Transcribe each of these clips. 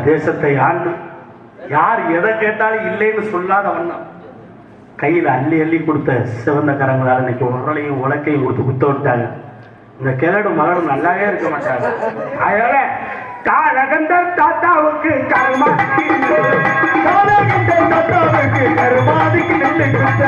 தேசத்தை ஆண்டு யார் எதை கேட்டாலும் இல்லைன்னு சொல்லாத வண்ணம் கையில் அள்ளி அள்ளி கொடுத்த சிவந்த கரங்களால் இன்னைக்கு உரலையும் உலக்கையும் கொடுத்து குத்த விட்டாங்க. இந்த கிழடு மகனும் நல்லாவே இருக்க மாட்டாங்க. அதனால காலகண்டர் தாத்தாவுக்கு கருமாதிக்கு நெல்லை கொடுத்த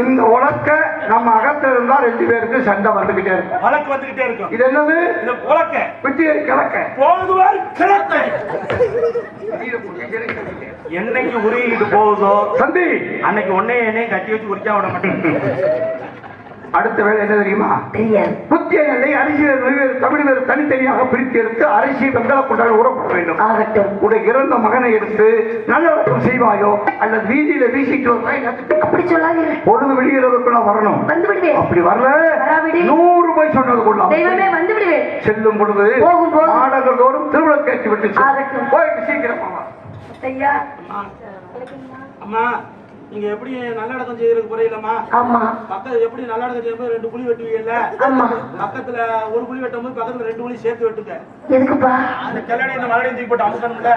இந்த உலக்க நம்ம அகத்துல இருந்தா 2 பேருக்கு சண்டை வந்துகிட்டே இருக்கும். வழக்கு வந்துகிட்டே இருக்கும். இது என்னது? இது உலக்க வெட்டியை கிழக்க போதுவார் கிழக்க என்னைக்கு உருகிட்டு போகுதோ சந்தி அன்னைக்கு என்னையும் கட்டி வச்சு உரிக்கா விட மாட்டேன். அடுத்த வேலை என்ன தெரியுமா? புத்திய நெல்லை அரிசி தமிழ் வேறு தனித்தனியாக பிரித்து எடுத்து அரிசி வெங்கல கொண்டாட ஊறப்பட வேண்டும். உடைய இறந்த மகனை எடுத்து நல்லடக்கம் செய்வாயோ அல்லது வீதியில வீசிட்டு அப்படி சொல்லாதீங்க. பொழுது விடுகிறதுக்குள்ள வரணும். அப்படி வரல 100 ரூபாய் சொன்னது கொள்ளலாம். செல்லும் பொழுது நாடகம் தோறும் திருவிழா கேட்டு விட்டு போயிட்டு சீக்கிரமா அம்மா நீங்க எப்படி நல்லடக்கம் செய்யறதுக்கு புரியலமா? ஆமா. பக்கத்துல எப்படி நல்லடக்கம் செய்யும்போது 2 குழி வெட்டுவீங்கல்ல? ஆமா. பக்கத்துல ஒரு குழி வெட்டும் போது பக்கத்துல 2 குழி சேர்த்து வெட்டுங்க. எதுக்குப்பா? அந்த கிளடி இந்த மலடி தூக்கி போட்டு அமுக்கணும்ல.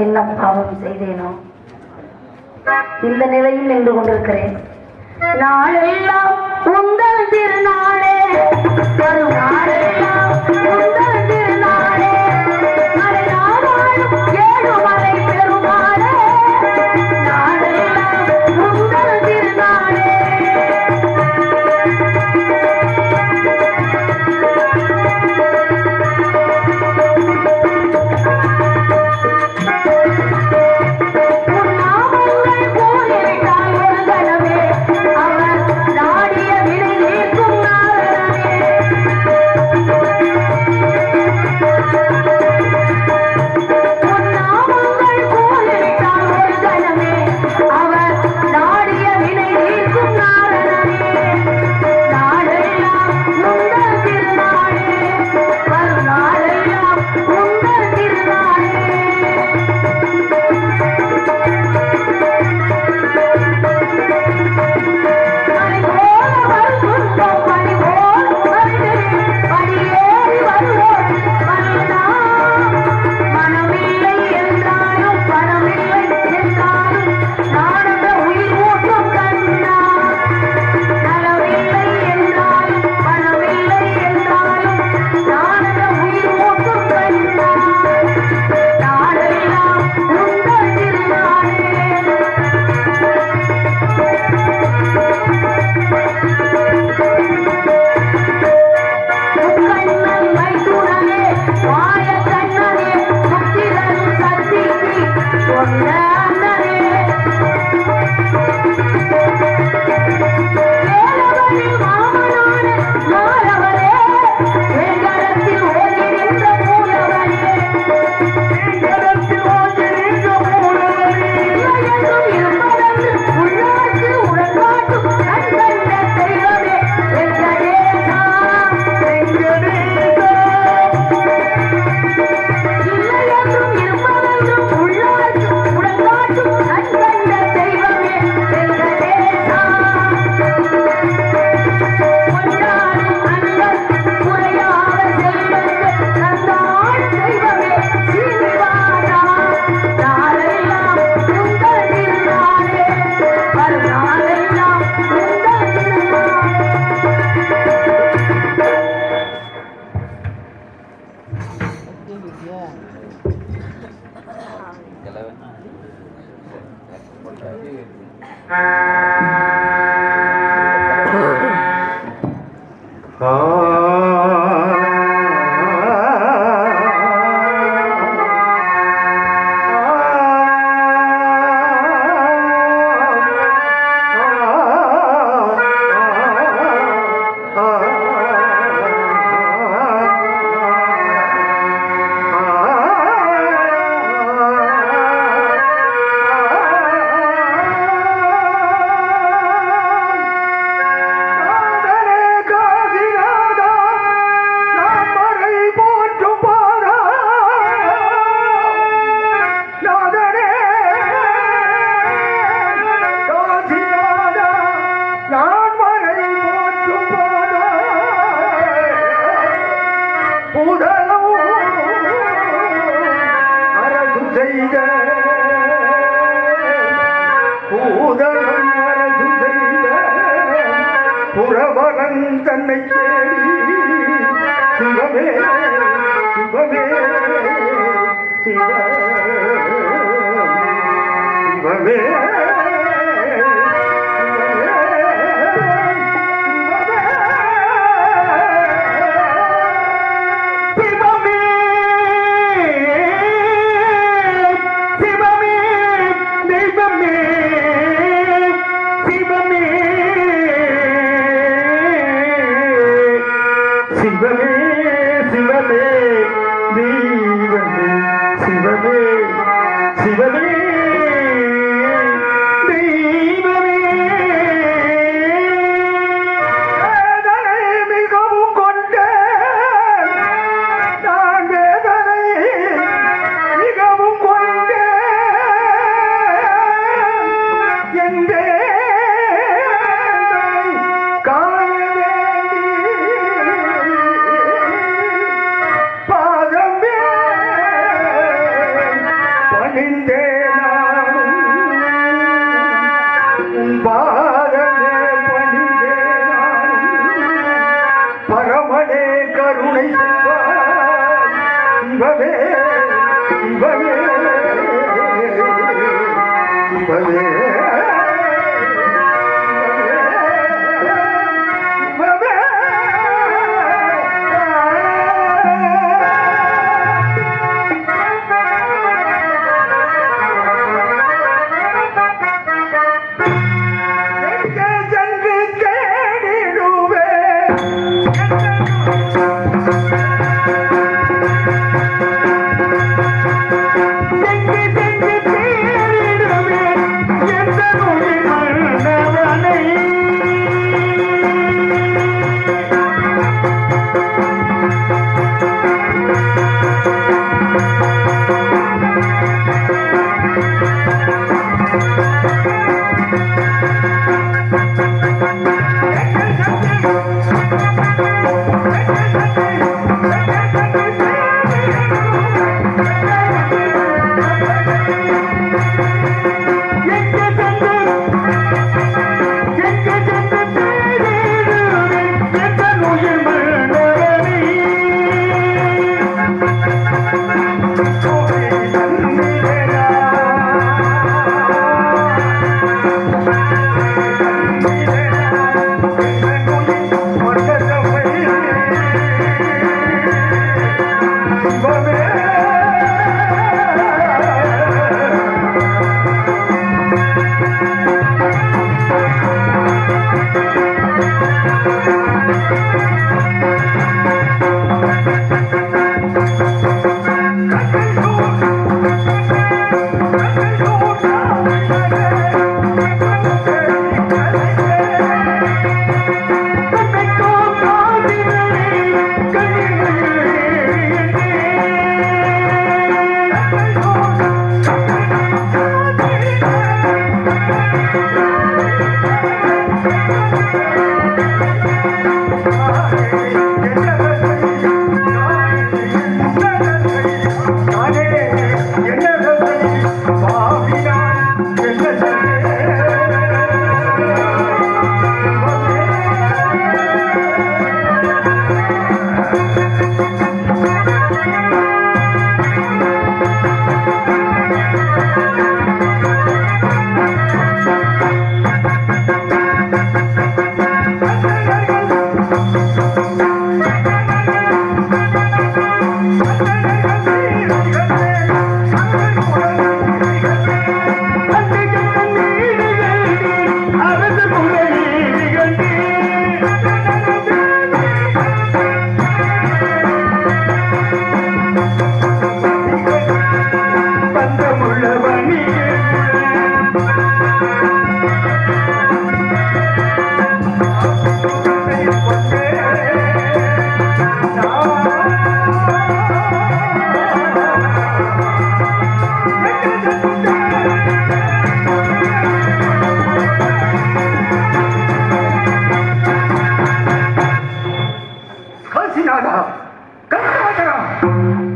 என்ன பாவம் செய்தேனோ இந்த நிலையில் நின்று கொண்டிருக்கிறேன். நாளெல்லாம் உங்கள் திருநாளே வரும் நாளெல்லாம் உங்கள் திருநாளே அவர் நாடிய வினை நீக்கும் நாளே புறவரன் தன்னை தேடி சிவமே சிவமே சிவமே சிவமே சிவமே தெய்வமே சிவமே சிவமே தெய்வமே வேதனை மிகவும் கொண்ட நான் வேதனை மிகவும் கொண்ட என் பரமனே கருணை செய்வாய் சிவமே சிவமே சிவமே எந்த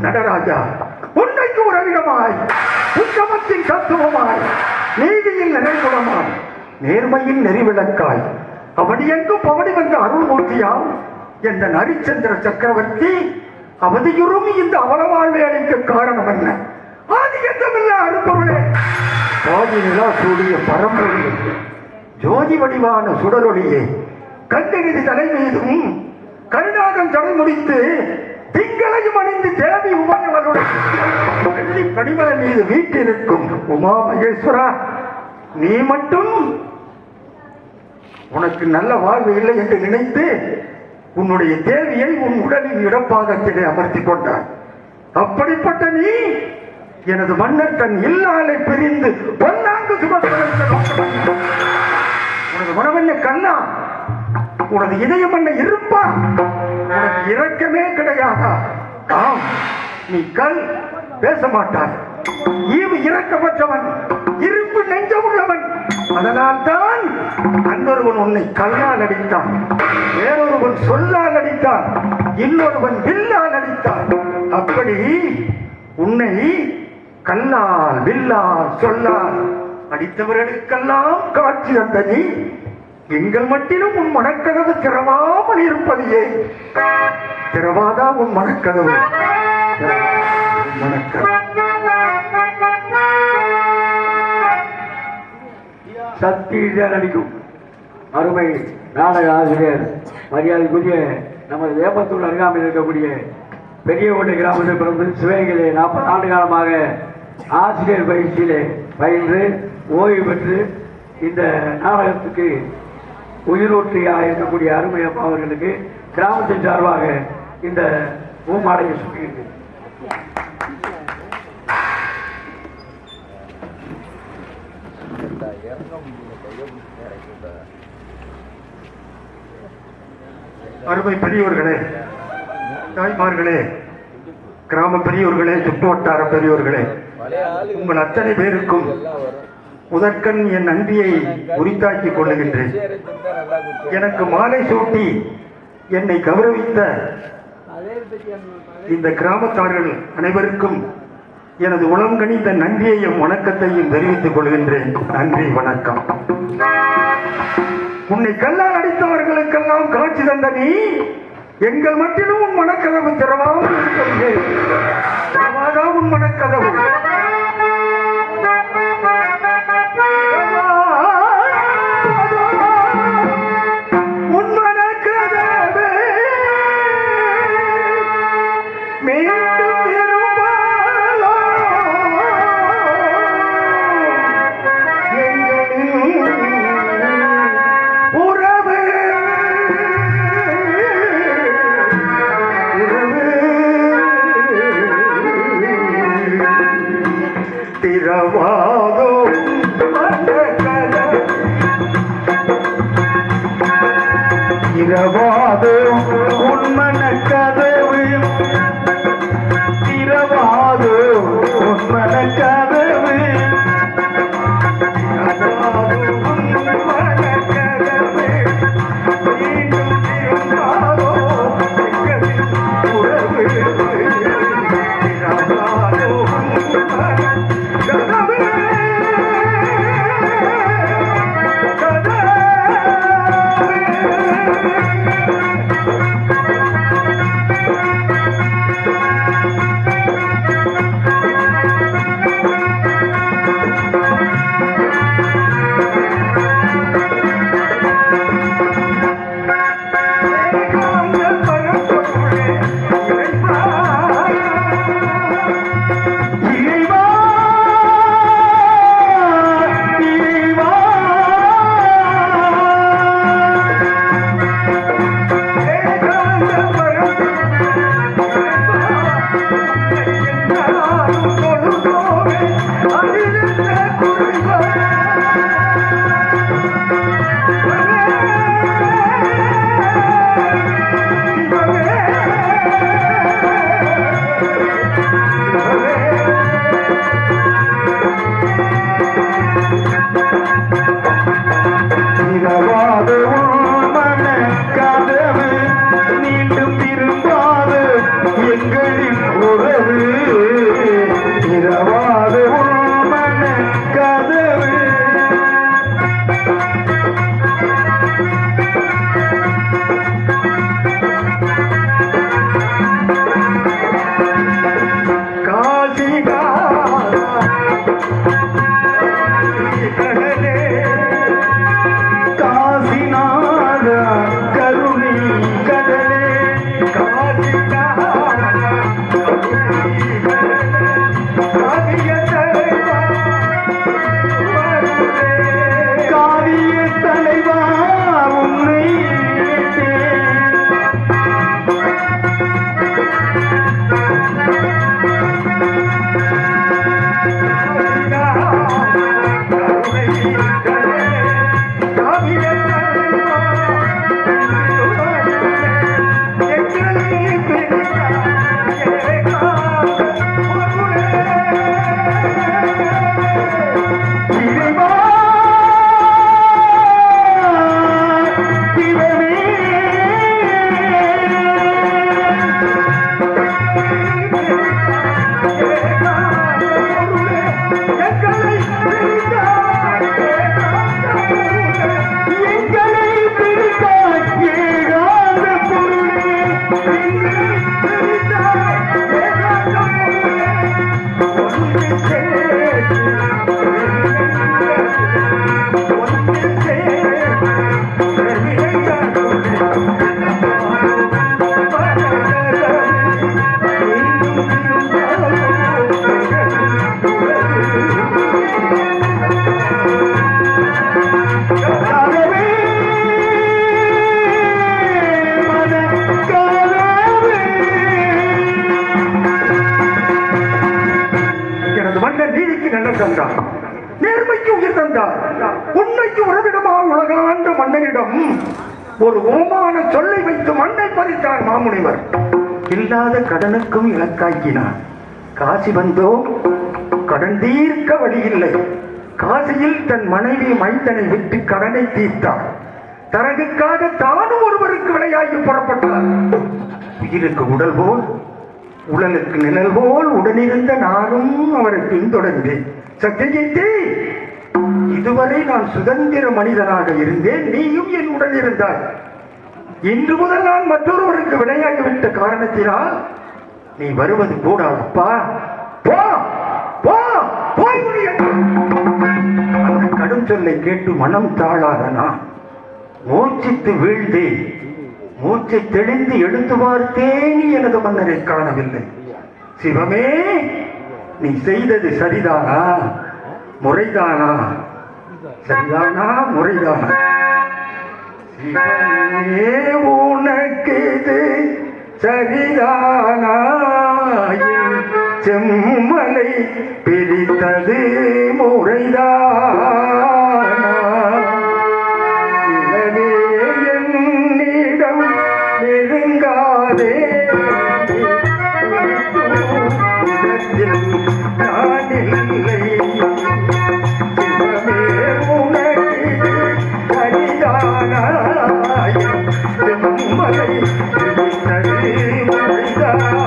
நடராஜா, உன்னைக்கு உறவிடமாய், உத்தமத்தின் தத்துவமாய், நீதியில் நிறைகுணமாய், நேர்மையின் நெறிவிளக்காய், அவன் எங்கும் பவனி வந்த அருள்மூர்த்தியாம் என்ற நரிச்சந்திர சக்கரவர்த்தி அவதியுறும் இந்த அவலவாழ்வை அளிக்க காரணம் என்ன? ஆதி எந்தமில்ல அருப்பொருளே, பாதி நிலா சூடிய பரம்பொருளே, ஜோதி வடிவான சுடரொளியே, கண்ணிநிதி தலை மீதும் கருணாகம் தடை முடித்து திங்களையும் அணிந்து தேவி உமையவளுடன் வெள்ளி படிமலை மீது வீட்டிருக்கும் உமா மகேஸ்வரா, நீ மட்டும் உனக்கு நல்ல வாழ்வு இல்லை என்று நினைத்து உன்னுடைய தேவியை உன் உடலின் இடப்பாகத்திலே அமர்த்திக் கொண்டாய். அப்படிப்பட்ட நீ எனது மன்னர் தன் இல்லாலை பிரிந்து பொன்னாங்கு உனது மனவென்ன கண்ணா, உனது இதயம் என்ன இருப்பா, உனக்கு இரக்கமே கிடையாதா? ஆம், நீ கல், பேச மாட்டாய். ஈவு இரக்கப்பட்டவன், இருப்பு நெஞ்சமுள்ளவன். அதனால் தான் அன்னொருவன் உன்னை கல்லால் அடித்தான், வேறொருவன் சொல்லால் அடித்தான், இன்னொருவன் வில்லால் அடித்தான். அப்படி உன்னை கல்லால், வில்லால், சொல்லால் அடித்தவர்களுக்கெல்லாம் காட்சி தந்த நீ எங்கள் மட்டிலும் உன் மனக்கதவு திறவாமல் இருப்பது ஏன்? திறவாதா உன் மனக்கதவு? சக்தியில்தான் நடிக்கும் அருமை நாடக ஆசிரியர் மரியாதைக்குரிய நமது வேப்பத்தூர் அருகாமையில் இருக்கக்கூடிய பெரியகோட்டை கிராமத்தில் பிறந்து சிவகங்கையிலே 40 ஆண்டு காலமாக ஆசிரியர் பயிற்சியிலே பயின்று ஓய்வு பெற்று இந்த நாடகத்துக்கு உயிரோட்டியாக இருக்கக்கூடிய அருமை அப்பா அவர்களுக்கு கிராமத்தின் சார்பாக இந்த பூமாலையை சுட்டியிருக்கு. அருமை பெரியோர்களே, தாய்மார்களே, கிராம பெரியோர்களே, சுற்றுவட்டார பெரியோர்களே, உங்கள் அத்தனை பேருக்கும் முதற்கண் என் நன்றியை உரித்தாக்கிக் கொள்ளுகின்றேன். எனக்கு மாலை சூட்டி என்னை கௌரவித்த இந்த கிராமத்தார்கள் அனைவருக்கும் எனது உளம் கனிந்த நன்றியையும் வணக்கத்தையும் தெரிவித்துக் கொள்கின்றேன். நன்றி, வணக்கம். உன்னை கல்லால் அடித்தவர்களுக்கெல்லாம் காட்சி தந்த நீ எங்கள் மட்டிலும் உன் மனக்கதவு திறவாமல் இருக்கிறது. உன் மனக்கதவு இரவாதோ உன்மன கதவு, இரவாதோ உன்மன கதவு, உயிர் தந்தார், நேர்மைக்கு உயிர் தந்தார். உண்மைக்கு உறவிடமாக உலகாண்ட மன்னனிடம் ஒரு ஓமான சொல்லை வைத்து மண்ணை பறித்தார் மாமுனிவர். இல்லாத கடனுக்கும் இலக்காக்கினார். காசி வந்தோம், கடன் தீர்க்க வழி இல்லை. காசியில் தன் மனைவி மைந்தனை விட்டு கடனை தீர்த்தார். தரகுக்காக தானும் ஒருவருக்கு விளையாகி புறப்பட்டார். உயிருக்கு உடல் போல், உடலுக்கு நிழல் போல் உடனிருந்த நானும் அவரை பின்தொடர்ந்தேன். சத்தியஜித்தே, இதுவரை நான் சுதந்திர மனிதனாக இருந்தேன், நீயும் என் உடன் இருந்தாய். இன்று முதல் நான் மற்றொருவருக்கு விளையாகிவிட்ட காரணத்தினால் நீ வருவது கூடாதப்பா. போ போ போய் அந்த கடும் சொல்லை கேட்டு மனம் தாழாத நான் மூச்சித்து வீழ்ந்தேன். மூச்சை தெளிந்து எடுத்து பார்த்தேன், எனது மன்னரை காணவில்லை. சிவமே, நீ செய்தது சரிதானா முறைதானா? சரிதானா முறைதானா? சிவமே, உனக்கு இது சரிதானா? செம்மலை பிரித்தது முறைதானா? இளவே என்னிடம் நெருங்காதே, நான் இல்லை. சிவமே, உனக்கு சரிதானா? செம்மலை பிரித்தது முறைதானா?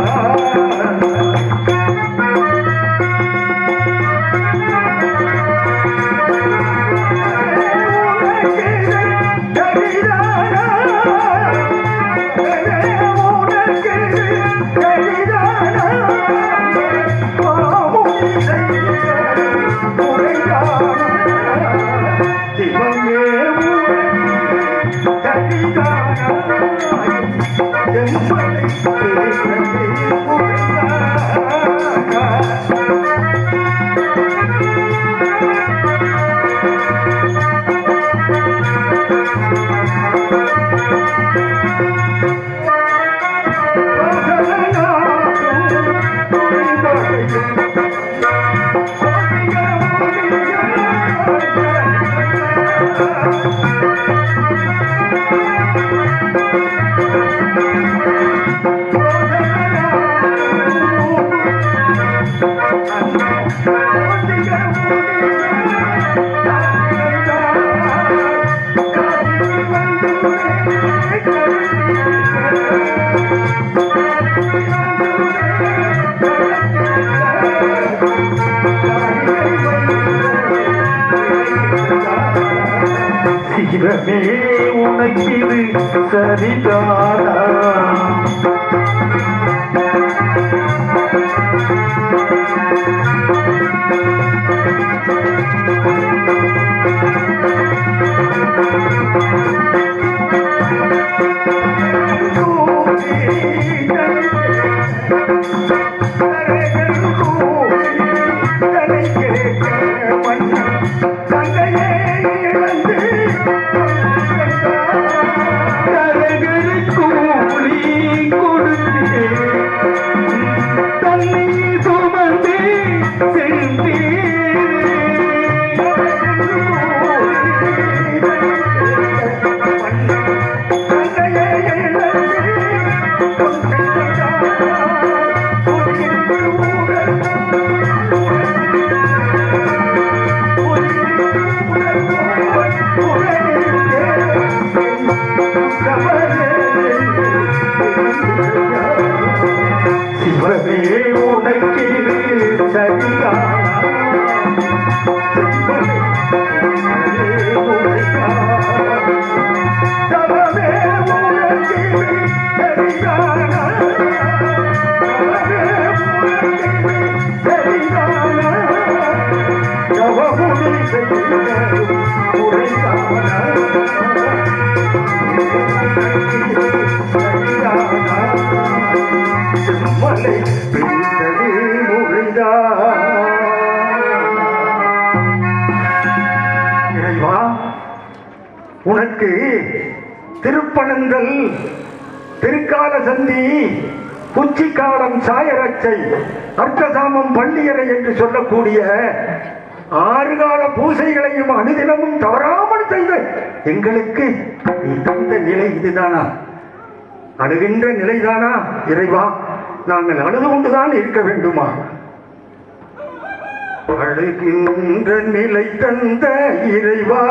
சிவமே, உனக்கு இது சரிதானா? உனக்கு திருப்பனந்தல், திருக்கால சந்தி, உச்சிக்காலம், சாயரச்சை, அர்த்தசாமம், பள்ளியறை என்று சொல்லக்கூடிய 6 கால பூசைகளையும் அனுதினமும் தவறாமல் செய்த எங்களுக்கு நீ தந்த நிலை இதுதானா? அழுகின்ற நிலைதானா? இறைவா, நாங்கள் அழுது கொண்டுதான் இருக்க வேண்டுமா? அழுகின்ற நிலை தந்த இறைவா,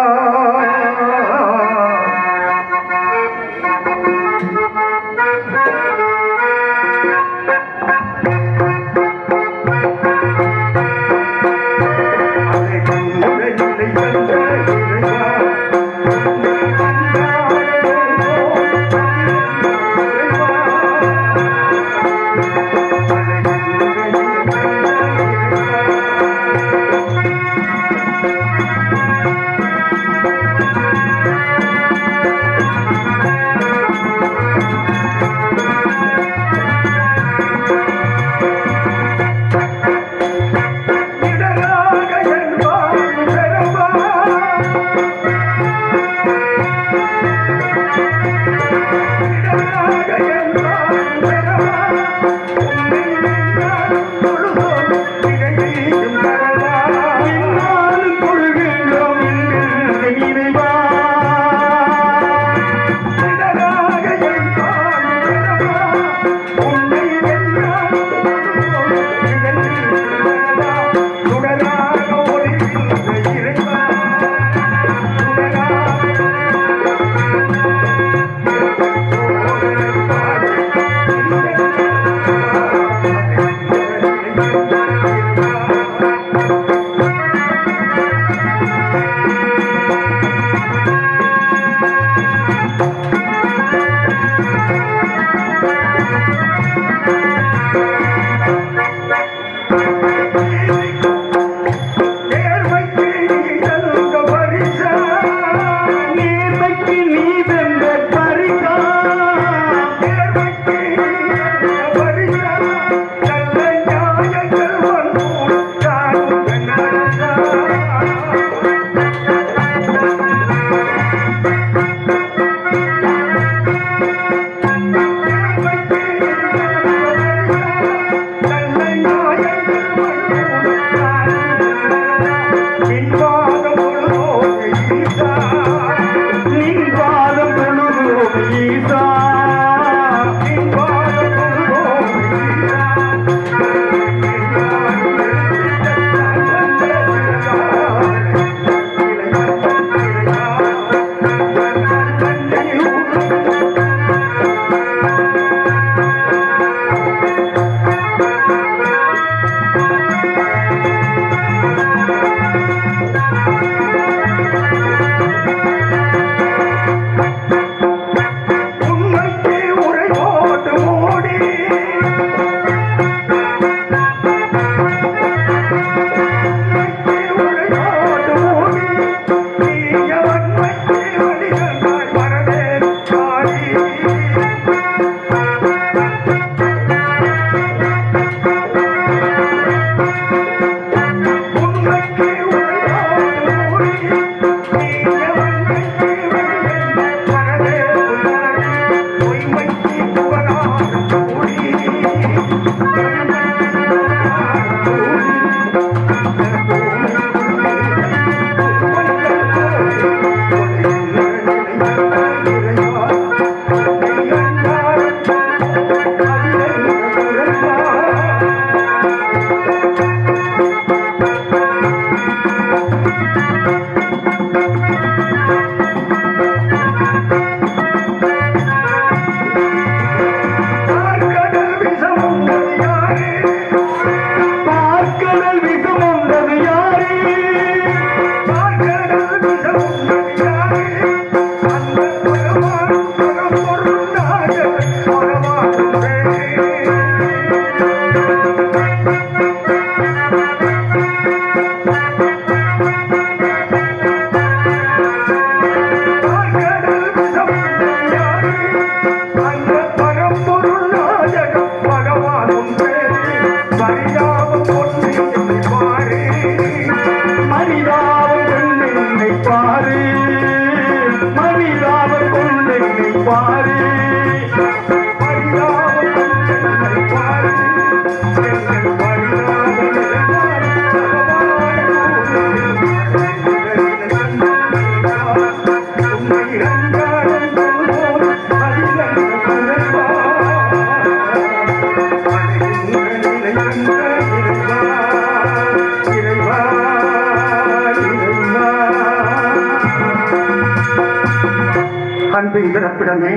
அன்பின் பிறப்பிடமே,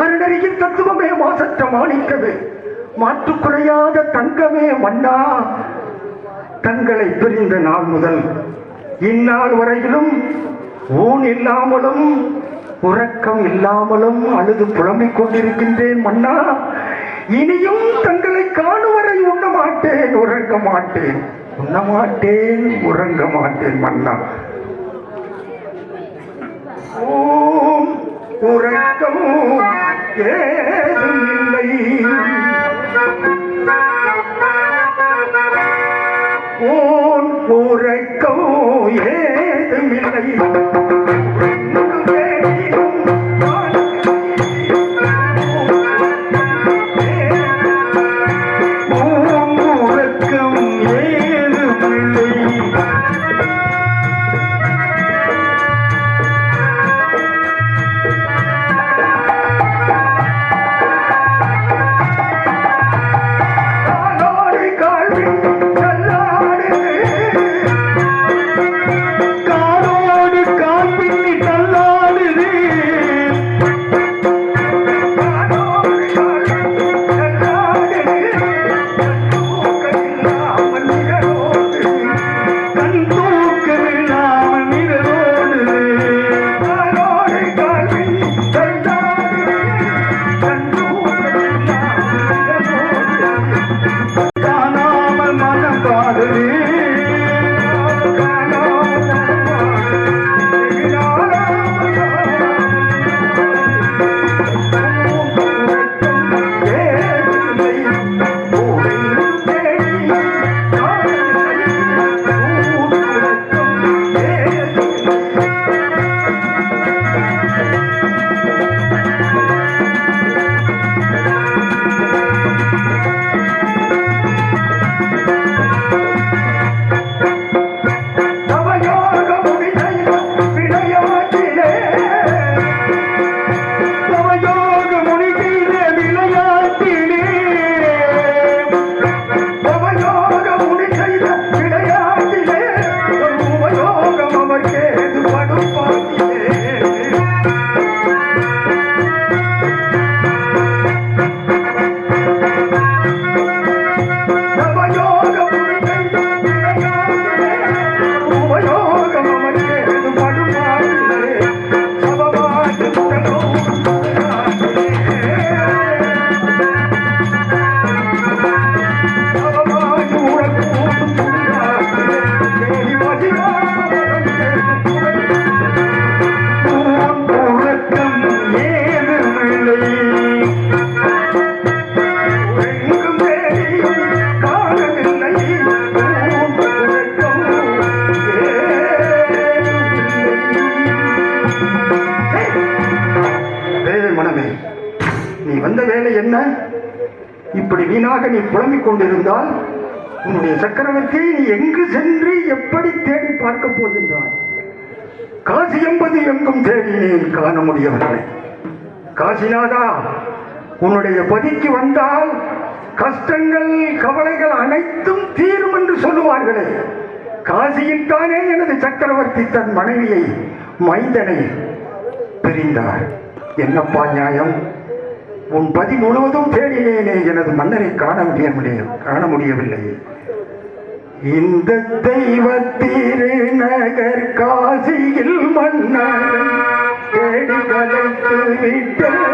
அருணரியின் தத்துவமே, மாசற்ற மாணிக்கவே, மாற்று குறையாத தங்கமே மன்னா, தங்களை பிரிந்த நாள் முதல் இந்நாள் வரையிலும் ஊன் இல்லாமலும் உறக்கம் இல்லாமலும் அழுது புலம்பிக் கொண்டிருக்கின்றேன் மன்னா. இனியும் தங்களை காணும் வரை உண்ண மாட்டேன், உறங்க மாட்டேன், உண்ண மாட்டேன், உறங்க மாட்டேன் மன்னா. ஓம் உறக்கம் ஏதும் இல்லை, ஓன் உறக்கம் ஏதும் இல்லை, இப்படி வீணாக நீ புலம்பிக் கொண்டிருந்தால் உன்னுடைய சக்கரவர்த்தியை நீ எங்கு சென்று எப்படி தேடி பார்க்க போகின்றாய்? காசி என்பது எங்கும் தேடினேன், காண முடியவில்லை. காசிநாதா, உன்னுடைய பதிக்கு வந்தால் கஷ்டங்கள் கவலைகள் அனைத்தும் தீரும் என்று சொல்லுவார்களே, காசியில் தானே எனது சக்கரவர்த்தி தன் மனைவியை மைந்தனை பிரிந்தார். என்னப்பா நியாயம்? உன் பதி முழுவதும் தேடினேனே, எனது மன்னரை காண முடியவில்லை. இந்த தெய்வ திருநகர் காசியில் மன்னர் தேடி கலைத்து விட்டேன்.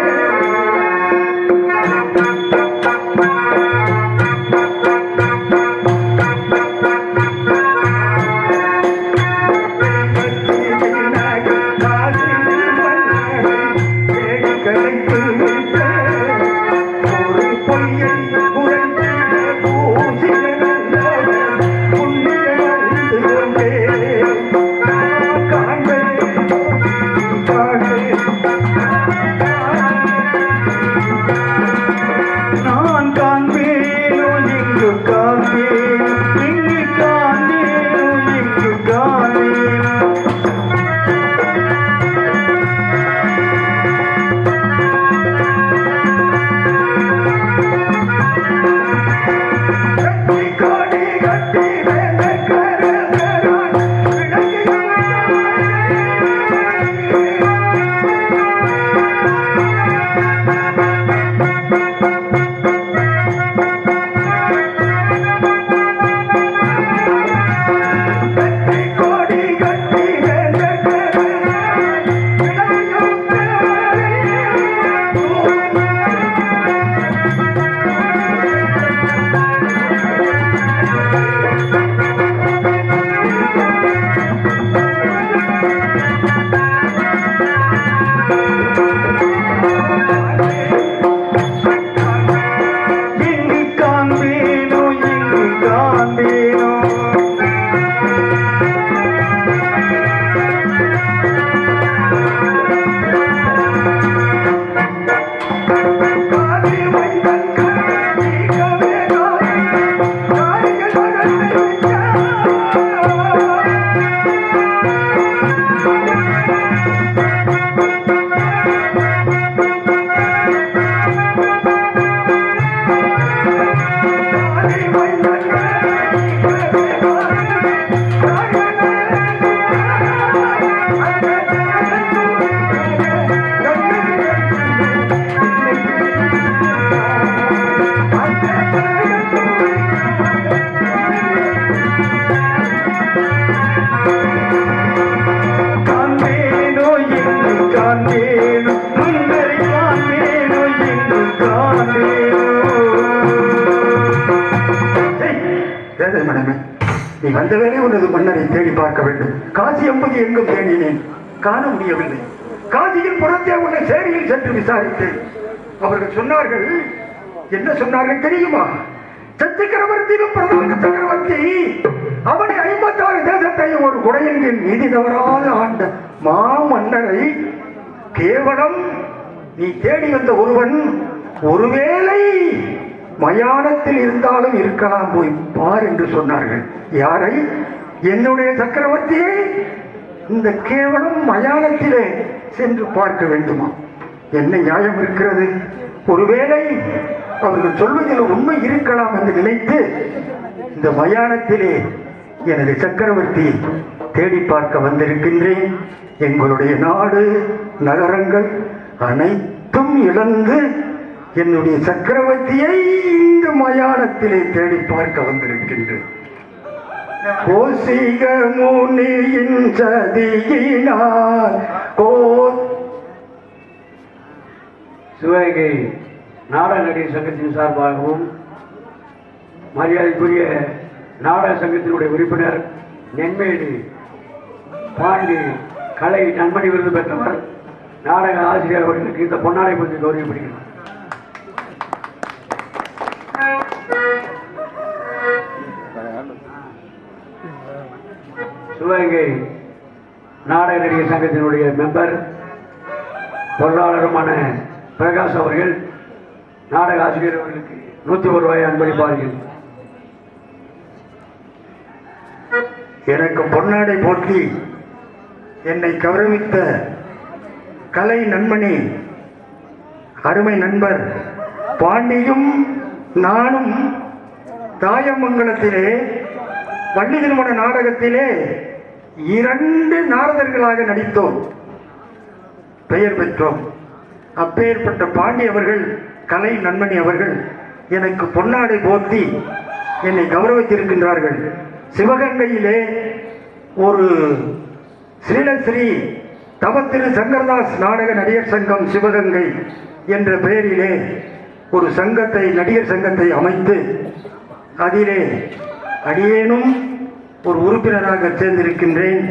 பேதை மனமே, நீ வந்த வேலை உனது மன்னரை தேடி பார்க்க வேண்டும். காசி என்பது எங்கும் தேடினேன், காண முடியவில்லை. காசியின் புறத்தே உள்ள சேரியில் சென்று விசாரித்தேன். அவர்கள் சொன்னார்கள், என்ன சொன்னார்கள் தெரியுமா? சக்கரவர்த்தியும் பிரதான சக்கரவர்த்தி அவனை 56 தேசத்தையும் ஒரு குடையின் நீதி தவறாத ஆண்ட மாமன்னரை கேவலம் நீ தேடி வந்த ஒருவன் ஒருவேளை மயானத்தில் இருந்தாலும் இருக்கலாம், போய் பார் என்று சொன்னார்கள். யாரை? என்னுடைய சக்கரவர்த்தியை இந்த கேவலம் மயானத்திலே சென்று பார்க்க வேண்டுமா? என்ன நியாயம் இருக்கிறது? ஒருவேளை அவர்கள் சொல்வதில் உண்மை இருக்கலாம் என்று நினைத்து இந்த மயானத்திலே எனது சக்கரவர்த்தி தேடி பார்க்க வந்திருக்கின்றேன். எங்களுடைய நாடு நகரங்கள் அனைத்தும் இழந்து என்னுடைய சக்கரவர்த்தியை இந்த மயானத்திலே தேடி பார்க்க வந்திருக்கின்றேன். கோசிக முனியின் சதியினால் சிவகங்கை நாடக நடிகர் சங்கத்தின் சார்பாகவும் மரியாதைக்குரிய நாடக சங்கத்தினுடைய உறுப்பினர் நென்மேடு பாண்டி கலை நன்மணி விருது பெற்றவர் நாடக ஆசிரியர் அவர்களுக்கு இந்த பொன்னாடை பற்றி கௌரவப்படுகிறார். சிவகங்கை நாடக நடிகர் சங்கத்தினுடைய மெம்பர் பொருளாளருமான பிரகாஷ் அவர்கள் நாடக ஆசிரியர் அவர்களுக்கு 101 ரூபாய் அன்பளிப்பார்கள். எனக்கு பொன்னாடை போட்டி என்னை கௌரவித்த கலை நன்மணி அருமை நண்பர் பாண்டியும் நானும் தாயமங்கலத்திலே வள்ளி திருமண நாடகத்திலே 2 நாரதர்களாக நடித்தோம், பெயர் பெற்றோம். அப்பேற்பட்ட பாண்டி அவர்கள், கலை நன்மணி அவர்கள் எனக்கு பொன்னாடை போர்த்தி என்னை கௌரவித்திருக்கின்றார்கள். சிவகங்கையிலே ஒரு ஸ்ரீலஸ்ரீ தவத்திரு சங்கரதாஸ் நாடக நடிகர் சங்கம் சிவகங்கை என்ற பெயரிலே ஒரு சங்கத்தை, நடிகர் சங்கத்தை அமைத்து அதிலே அடியேனும் ஒரு உறுப்பினராக சேர்ந்திருக்கின்றேன்.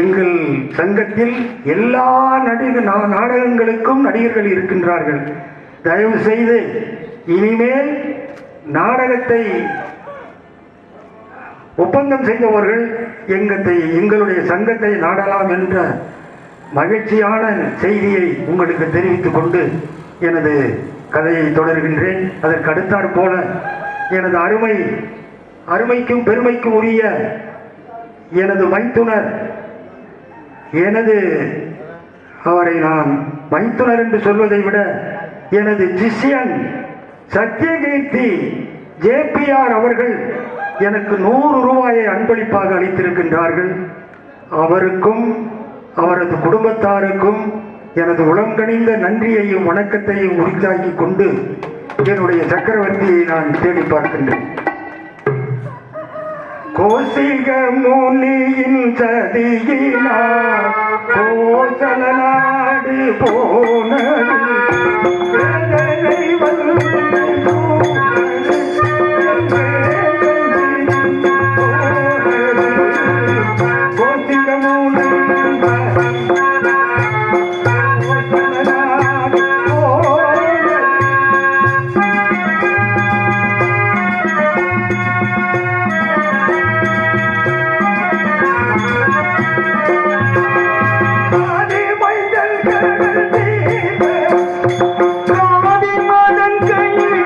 எங்கள் சங்கத்தில் எல்லா நாடகங்களுக்கும் நடிகர்கள் இருக்கின்றார்கள். தயவு செய்து இனிமேல் நாடகத்தை ஒப்பந்தம் செய்தவர்கள் எங்களுடைய சங்கத்தை நாடலாம் என்ற மகிழ்ச்சியான செய்தியை உங்களுக்கு தெரிவித்துக் கொண்டு எனது கதையை தொடர்கின்றேன். அதற்கு அடுத்தாற் போல எனது அருமைக்கும் பெருமைக்கும் உரிய எனது மைத்துனர், அவரை நான் மைத்துனர் என்று சொல்வதை விட எனது சிஷ்யன் சத்யகீர்த்தி ஜேபிஆர் அவர்கள் எனக்கு 100 ரூபாயை அன்பளிப்பாக அளித்திருக்கின்றார்கள். அவருக்கும் அவரது குடும்பத்தாருக்கும் எனது உளங்கனிந்த நன்றியையும் வணக்கத்தையும் உரித்தாக்கி கொண்டு என்னுடைய சக்கரவர்த்தியை நான் தேடி பார்க்கின்றேன். கோசிக முனியின் சதியினால் கோசல நாடு போனது காதி மதன் கையில்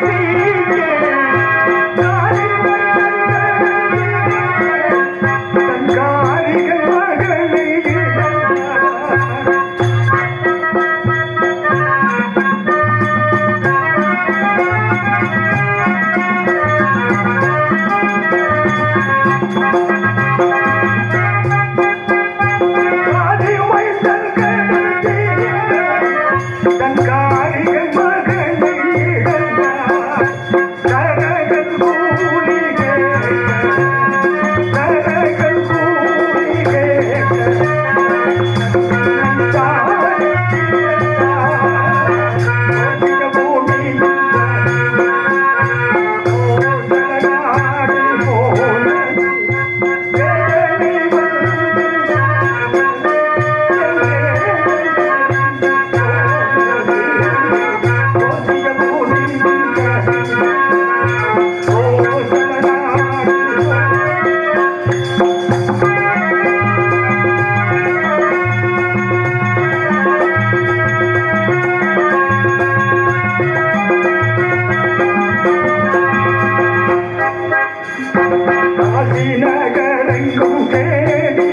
எங்கும் தேடி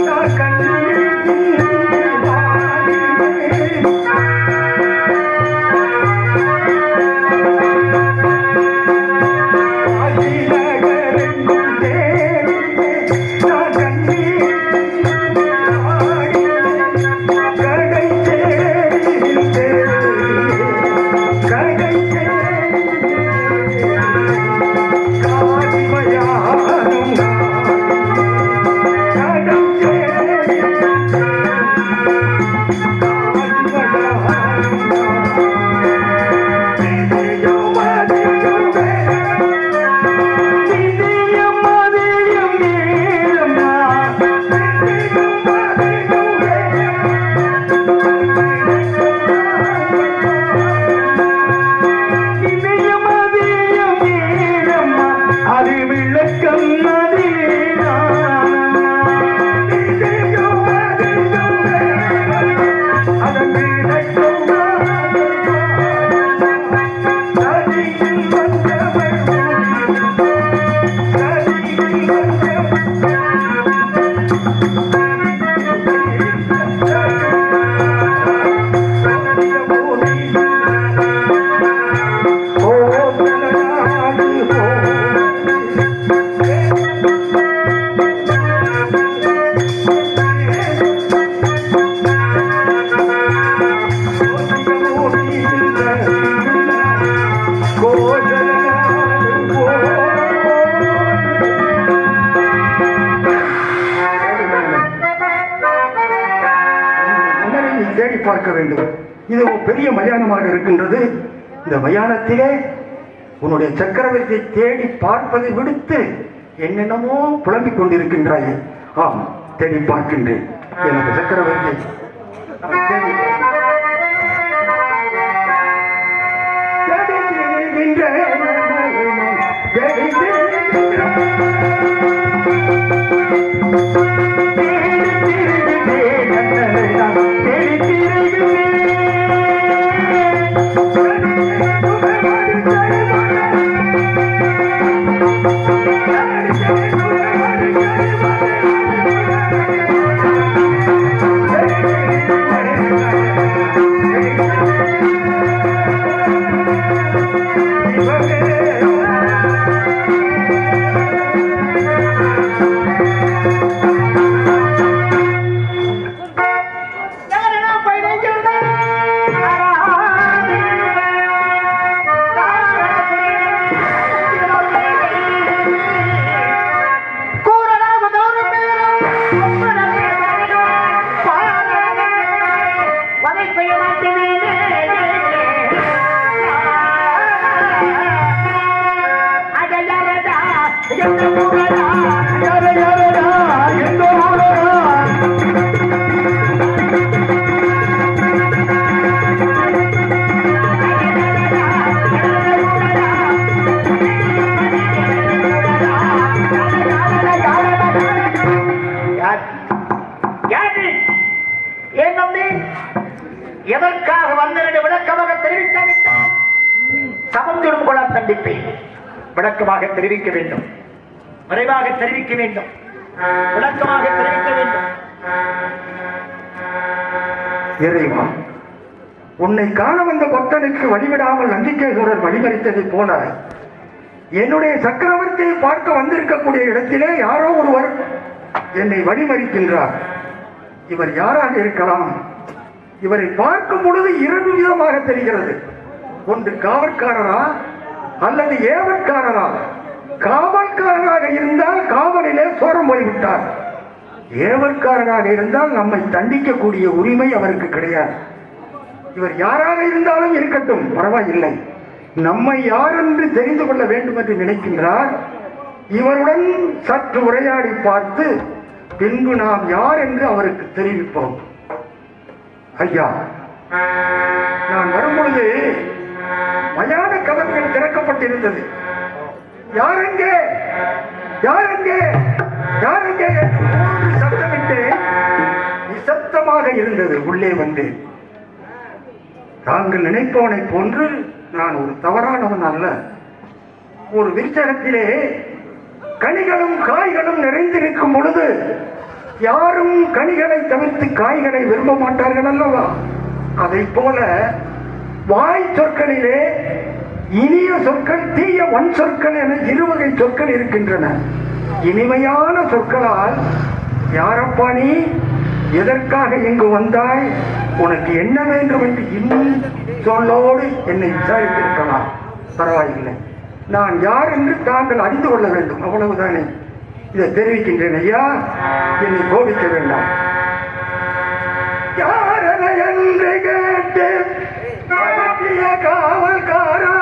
நான் கண்ணீர் தேடி பார்க்க வேண்டும். இது ஒரு பெரிய மயானமாக இருக்கின்றது. இந்த மயானத்திலே உன்னுடைய சக்கரவர்த்தியை தேடி பார்ப்பதை விடுத்து என்னென்னமோ புலம்பிக் கொண்டிருக்கின்றாயே. ஆம், தேடி பார்க்கின்றேன் எனக்கு சக்கரவர்த்தி. எதற்காக வந்தேன் விளக்கமாக தெரிவிக்க சமம் திரும்புகொள்ள சந்திப்பேன். விளக்கமாக தெரிவிக்க வேண்டும், விரைவாக தெரிவிக்க வேண்டும், விளக்கமாக தெரிவிக்க வேண்டும். இறைவா, உன்னை காண வந்த பக்தனுக்கு வழிவிடாமல் நந்திகேஸ்வரர் வழிமறித்ததை போல என்னுடைய சக்கரவர்த்தியை பார்க்க வந்திருக்கக்கூடிய இடத்திலே யாரோ ஒருவர் என்னை வழிமறிக்கின்றார். இவர் யாராக இருக்கலாம்? இவரை பார்க்கும் பொழுது இரண்டு விதமாக தெரிகிறது. ஒன்று காவல்காரரா அல்லது ஏவற்காரரா? காவல்காரராக இருந்தால் காவலிலே சோரம் போய்விட்டார். ஏவற்காரராக இருந்தால் நம்மை தண்டிக்கக்கூடிய உரிமை அவருக்கு கிடையாது. இவர் யாராக இருந்தாலும் இருக்கட்டும், பரவாயில்லை. நம்மை யார் என்று தெரிந்து கொள்ள வேண்டும் என்று நினைக்கின்றார். இவருடன் சற்று உரையாடி பார்த்து பின்பு நாம் யார் என்று அவருக்கு தெரிவிப்போம். ஐயா, நான் வரும்பொழுது மயான கதவுகள் திறக்கப்பட்டிருந்தது. யாரெங்கே யாரெங்கே யாரெங்கே சத்தமிட்டு நிசப்தமாக இருந்தது. உள்ளே வந்து தாங்கள் நினைப்பவனை போன்று நான் ஒரு தவறானவன் அல்ல. ஒரு விருச்சகத்திலே கனிகளும் காய்களும் நிறைந்திருக்கும் பொழுது யாரும் கனிகளை தவிர்த்து காய்களை விரும்ப மாட்டார்கள் அல்லவா? அதை போல வாய் சொற்களிலே இனிய சொற்கள், தீய வன் சொற்கள் என இருவகை சொற்கள் இருக்கின்றன. இனிமையான சொற்களால் யாரப்பா நீ, எதற்காக இங்கு வந்தாய், உனக்கு என்ன வேண்டும் என்று இன்னும் சொல்லோடு என்னை விசாரித்திருக்கலாம். பரவாயில்லை, நான் யார் என்று தாங்கள் அறிந்து கொள்ள வேண்டும், அவ்வளவுதானே. இதை தெரிவிக்கின்றேன் ஐயா, என்னை கோபிக்க வேண்டாம். யாரென என்று கேட்டு காவல்காரா,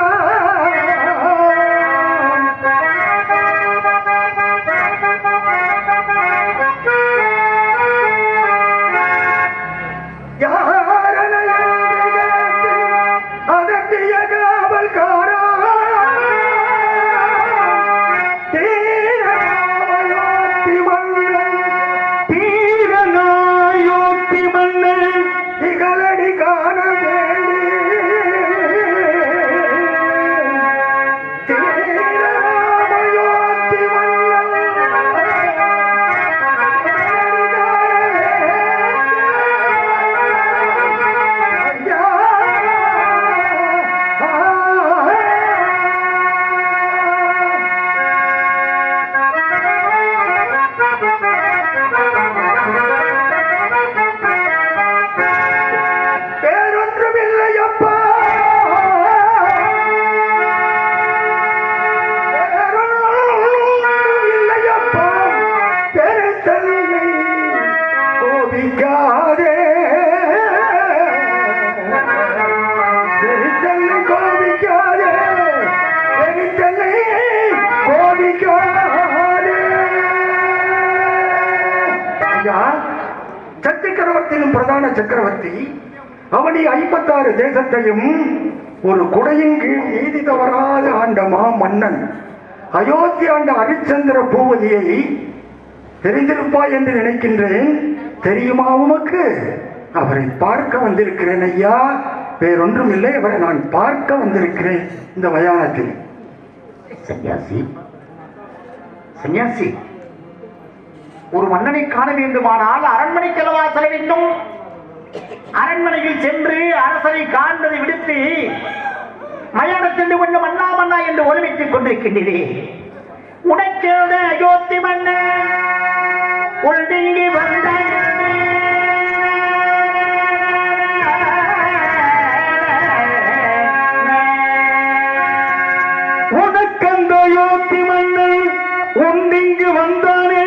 சக்கரவர்த்தியின் பிரதான சக்கரவர்த்தி அவனி 56 தேசத்தையும் ஒரு குடையின் கீழ் நீதி தவறாத ஆண்ட மன்னன் அயோத்தி ஆண்ட ஹரிச்சந்திர பூபதியை தெரிந்திருப்பாய் என்று நினைக்கின்றேன். தெரியுமா உமக்கு? அவரை பார்க்க வந்திருக்கிறேன் ஐயா, வேறொன்றும் இல்லை, அவரை நான் பார்க்க வந்திருக்கிறேன் இந்த மயானத்தில். சன்னியாசி, சன்னியாசி, ஒரு மன்னனை காண வேண்டுமானால் அரண்மனைக்கு அல்லவா செல்ல வேண்டும். அரண்மனையில் சென்று அரசரை காண்பதை விடுத்து மயானத்திற்கு கொண்டு மன்னா மன்னா என்று ஒலிமைத்துக் கொண்டிருக்கின்றே. உனக்கேத அயோத்தி மன்னன் உள்நெங்கி வந்த உனக்கந்த அயோத்தி மன்னன் உன்னிங்கு வந்தானே,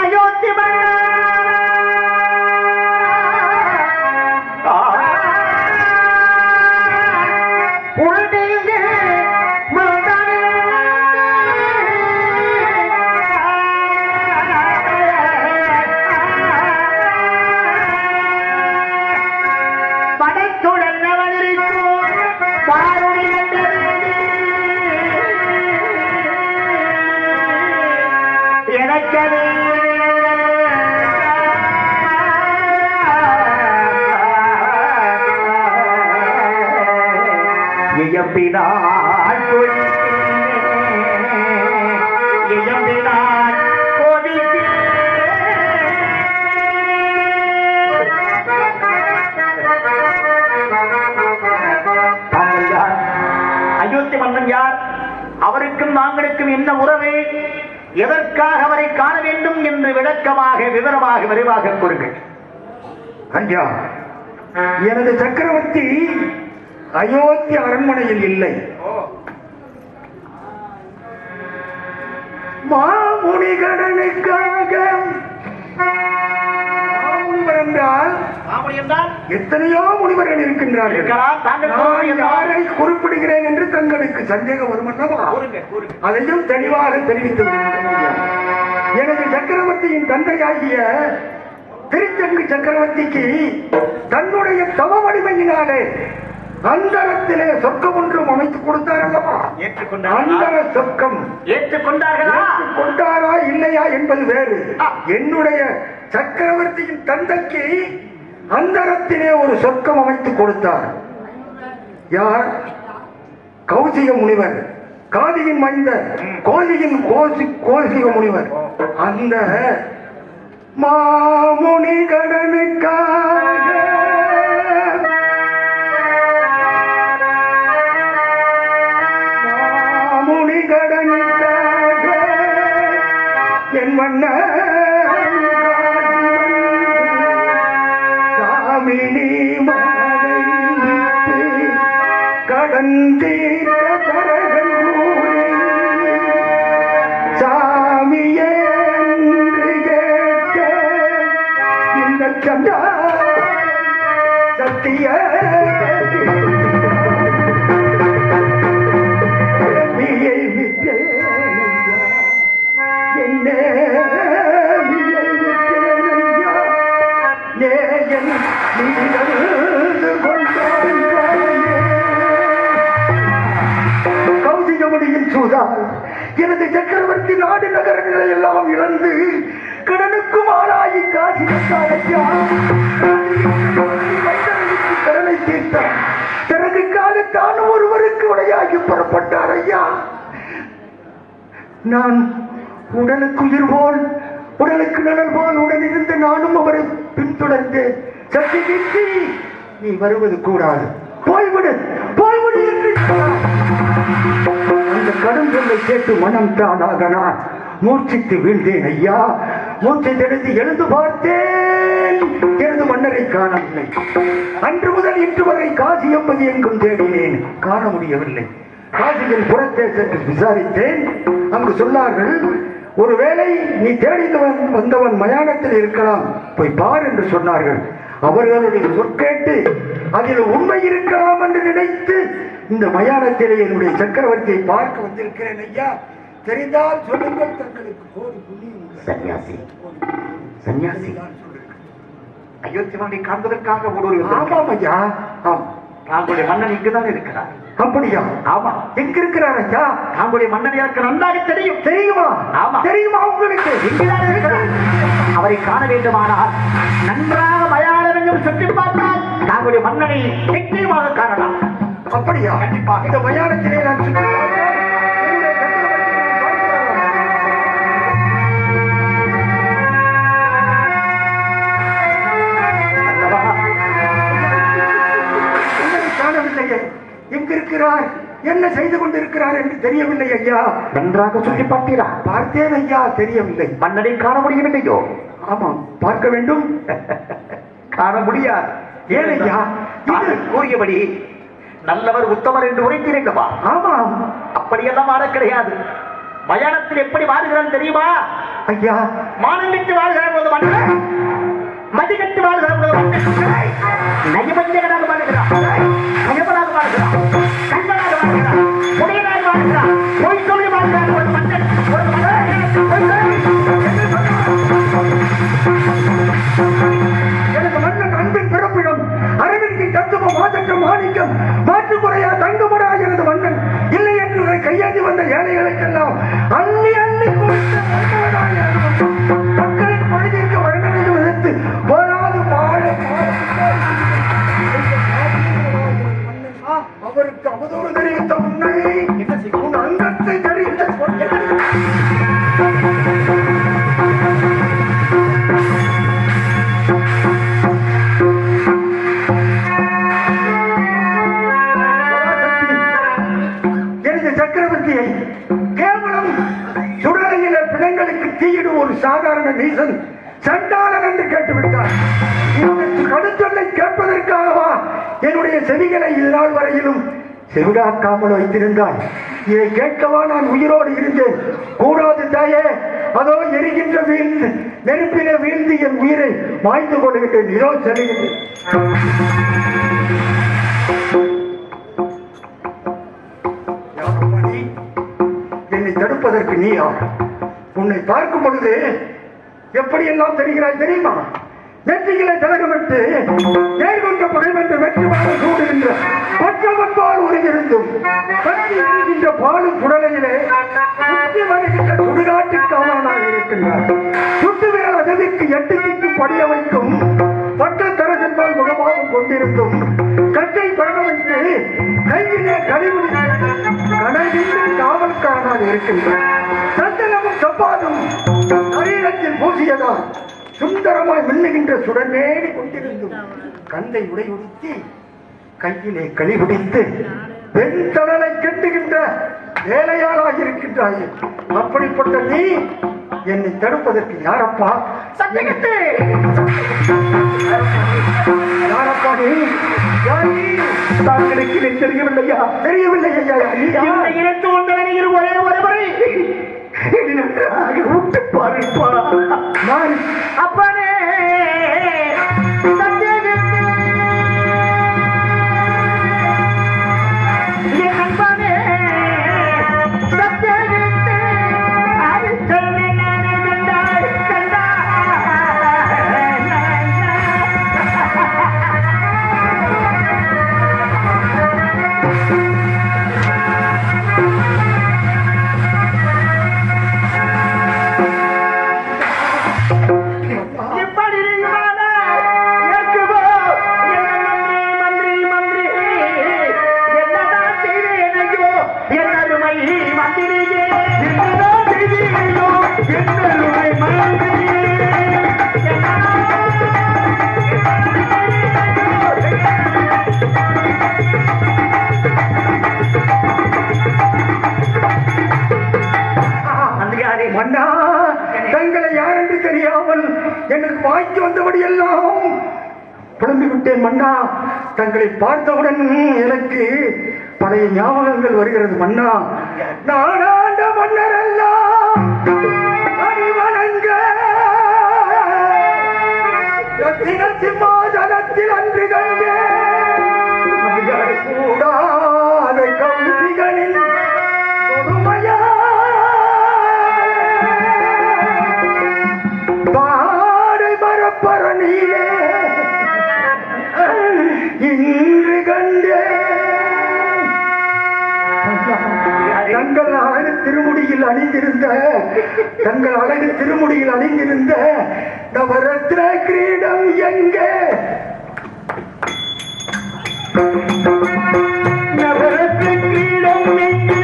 அயோத்தி மன்னன் அயோத்தி மன்னன் யார்? அவருக்கும் நாங்களுக்கும் என்ன உறவு? எதற்காக அவரை காண வேண்டும் என்று விளக்கமாக விவரமாக விரைவாக கூறுங்கள். ஐயா, எனது சக்கரவர்த்தி அயோத்தி அரண்மனையில் இல்லை. மாமுனிகடனுக்காக. மாமுனிவர் என்றால் எத்தனையோ முனிவர்கள் இருக்கின்றார்கள். யாரை குறிப்பிடுகிறேன் என்று தங்களுக்கு சந்தேகம் வரும் அல்லவா? அதையும் தெளிவாக தெரிவித்து விடுகிறேன். எனது சக்கரவர்த்தியின் தந்தையாகிய திருச்செங்கு சக்கரவர்த்திக்கு தன்னுடைய தவ வலிமையினாலே அந்தரத்திலே சொர்க்கம் ஒன்றும் அமைத்துக் கொடுத்தார் அல்லவா? அந்தர சொர்க்கம் ஏற்றுக்கொண்டாரா இல்லையா என்பது வேறு. என்னுடைய சக்கரவர்த்தியின் தந்தைக்கு அந்தரத்திலே ஒரு சொர்க்கம் அமைத்துக் கொடுத்தார். யார்? கௌசிக முனிவர், காதியின் மைந்தர், கோசியின் கோசிக முனிவர், அந்த மாமுனி கடனுக்காக என் மன்ன காமினி மாலை விட்டு கடன் தீர்க்க தரகன் கூறி சாமியே என்று கேட்க இந்த கண்டா சத்திய கௌசிகமுடியின் சூதால் எனது சக்கரவர்த்தி நாடு நகரங்களை எல்லாம் இழந்து கடனுக்கும் ஆளாகி காசி கடனை தீர்த்தார். பிறகுக்காக தான் ஒருவருக்கு உடையாகி புறப்பட்டார் ஐயா. நான் உடலுக்கு உயிர் போல் உடலுக்கு நலல் போல் உடனிருந்து நானும் அவரை பின்தொடர்ந்தேன். சக்தி கிட்டி நீ வருவது கூடாது, போய்விடு போய்விடு என்று அந்த கடும் சொல்லை கேட்டு மனம் தானாக நான் மூர்ச்சித்து வீழ்ந்தேன் ஐயா. மூச்சை தெளிந்து எழுந்து பார்த்தேன், எனது மன்னரை காணவில்லை. அன்று முதல் இன்று வரை காசி என்பது எங்கும் தேடினேன், காண முடியவில்லை. காசியின் புறத்தே சென்று விசாரித்தேன். அங்கு சொன்னார்கள், ஒருவேளை நீ தேடி வந்தவன் மயானத்தில் இருக்கலாம், போய் பார் என்று சொன்னார்கள். அவர்களுடைய சொற்கேட்டு அதில் உண்மை இருக்கலாம் என்று நினைத்து இந்த மயானத்திலே என்னுடைய சக்கரவர்த்தியை பார்க்க வந்திருக்கிறேன் ஐயா. தெரிந்தால் சொல்லுங்கள், தங்களுக்கு கோடி புண்ணியம். சன்னியாசி சன்னியாசி அயோத்தி மன்னனை காண்பதற்காக ஒரு ஆமாம் ஐயா. ஆம், தாங்களுடைய மன்னன் இங்குதான் இருக்கிறார். அப்படியா? ஆமா. எங்க இருக்கிறார் ஐயா? தாங்களுடைய மன்னன் எனக்கு நன்றாக தெரியும். தெரியுமா? ஆமா. தெரியுமா உங்களுக்கு? இங்குதான் இருக்கிறார். அவரை காண வேண்டுமானால் நன்றாக மயானமெங்கும் சுற்றி பார்த்தால் தாங்களுடைய மன்னனை நிச்சயமாக காணலாம். அப்படியா? கண்டிப்பாக. இந்த மயானத்திலே நான் சுற்றி பார்த்தால் என்னுடைய காணவில்லையே. எங்க இருக்கிறார், என்ன செய்து கொண்டிருக்கிறார் என்று தெரியவில்லை ஐயா. நன்றாக சுற்றி பார்த்தீரா? பார்த்தேன் ஐயா, தெரியவில்லை. மன்னனை காண முடியவில்லையோ? ஆமாம், பார்க்க வேண்டும். காண முடியாது. ஏன் ஐயா? இது கூறியபடி நல்லவர் உத்தமர் என்று உரைத்தீர்களா? ஆமாம். அப்படியெல்லாம் வாழ கிடையாது. மயானத்தில் எப்படி வாழ்கிறான் தெரியுமா ஐயா? மானம் விட்டு வாழ்கிற போது மன்னன், மதிகட்டு வாழ்கிற போது மன்னன், நயவஞ்சகனாக வாழ்கிறான், கயவனாக வாழ்கிறான், கண்பனாக வாழ்கிறான், உடையனாக வாழ்கிறான், பொய் சொல்லி வாழ்கிறான். ஒரு மன்னன் எனக்கு மன்னன் அன்பின் பிறப்பிடம், அரவிந்தின் தத்துவம், மாதற்றம், மாணிக்கம், மாற்றுக்குறையா தங்கமடா எனது மன்னன். இல்லை என்று கையாண்டி வந்த ஏழைகளுக்கெல்லாம் அள்ளி அள்ளி கொடுத்த மக்களின் பொழுதிற்கு வழங்கலையும் எதிர்த்து வராது வாழ அவருக்கு அவதூறு தெரிவித்த உன்னை உன் அங்கத்தை தெரிவித்த சக்கரவர்த்தியை கேவலம் சுடலையில பிணங்களுக்கு தீயிடும் ஒரு சாதாரண நீசன் சண்டாளன் என்று கேட்டுவிட்டார். இந்த கடுச்சொல்லை கேட்பதற்காகவா என்னுடைய செவிகளை இதுநாள் வரையிலும் செவிடாக்காமல் வைத்திருந்தாய்? இதை கேட்கவா நான் உயிரோடு இருந்தேன்? கூடாது தாயே, அதோ எரிகின்ற வீழ்ந்து நெருப்பிலே வீழ்ந்து என் உயிரை மாய்ந்து கொள்கின்றேன். இதோ செல்கின்றேன். என்னை தடுப்பதற்கு நீ யார்? உன்னை பார்க்கும் பொழுது எப்படியெல்லாம் தெரிகிறாய் தெரியுமா? நெற்றிகளை தலகமிட்டு நேர்கொண்ட பகைவென்று வெற்றி வாழ சூடுகின்ற பற்றவன் பால் உருகிருந்தும் கட்டியிருக்கின்ற பாலும் குடலையிலே சுற்றி வருகின்ற சுடுகாட்டுக்கு அவனாக இருக்கின்றார். சுட்டு விரல் அதவிற்கு எட்டு திக்கு படிய வைக்கும் பட்டத்தரசன்பால் முகமாகவும் கொண்டிருந்தும் கட்டை பரண வைத்து கையிலே கழிவு மாறாது இருக்கின்றன. சந்தனமும் செவ்வாதும் சரீரத்தில் பூசியதால் சுந்தரமாய் மின்னுகின்ற சுடர்மேடி கொண்டிருந்தும் கந்தை உடை உடுத்தி கையிலே களிபிடித்து பெண் தடலை கெட்டுகின்ற வேலையாளாக இருக்கின்றாயே. அப்படிப்பட்ட நீ என்னை தடுப்பதற்கு யாரப்பா? யாரப்பா நீ? தாங்களுக்கு தெரியவில்லையா? தெரியவில்லை ஐயா. இணைத்து கொண்டவனில் ஒரே ஒருவரை விட்டு பாருப்பா. நான் அப்பனே மன்னா, தங்களை யார் என்று தெரியாமல் எனக்கு வாய்க்கு வந்தபடி எல்லாம் புலம்பி விட்டேன் மன்னா. தங்களை பார்த்தவுடன் எனக்கு பழைய ஞாபகங்கள் வருகிறது மன்னா. நாடாண்ட மன்னர் எல்லாம் அடிவணங்க சிம்மாசனத்தில் அன்று கண்டே கூடாத கவிதைகளின் கொடுமையா பாடை மரப்பரணியிலே இன்று கண்டே தங்கள் அழகு திருமுடியில் அணிந்திருந்த நவரத்ன கிரீடம் எங்கே? நவரத்ன கிரீடம் எங்கே?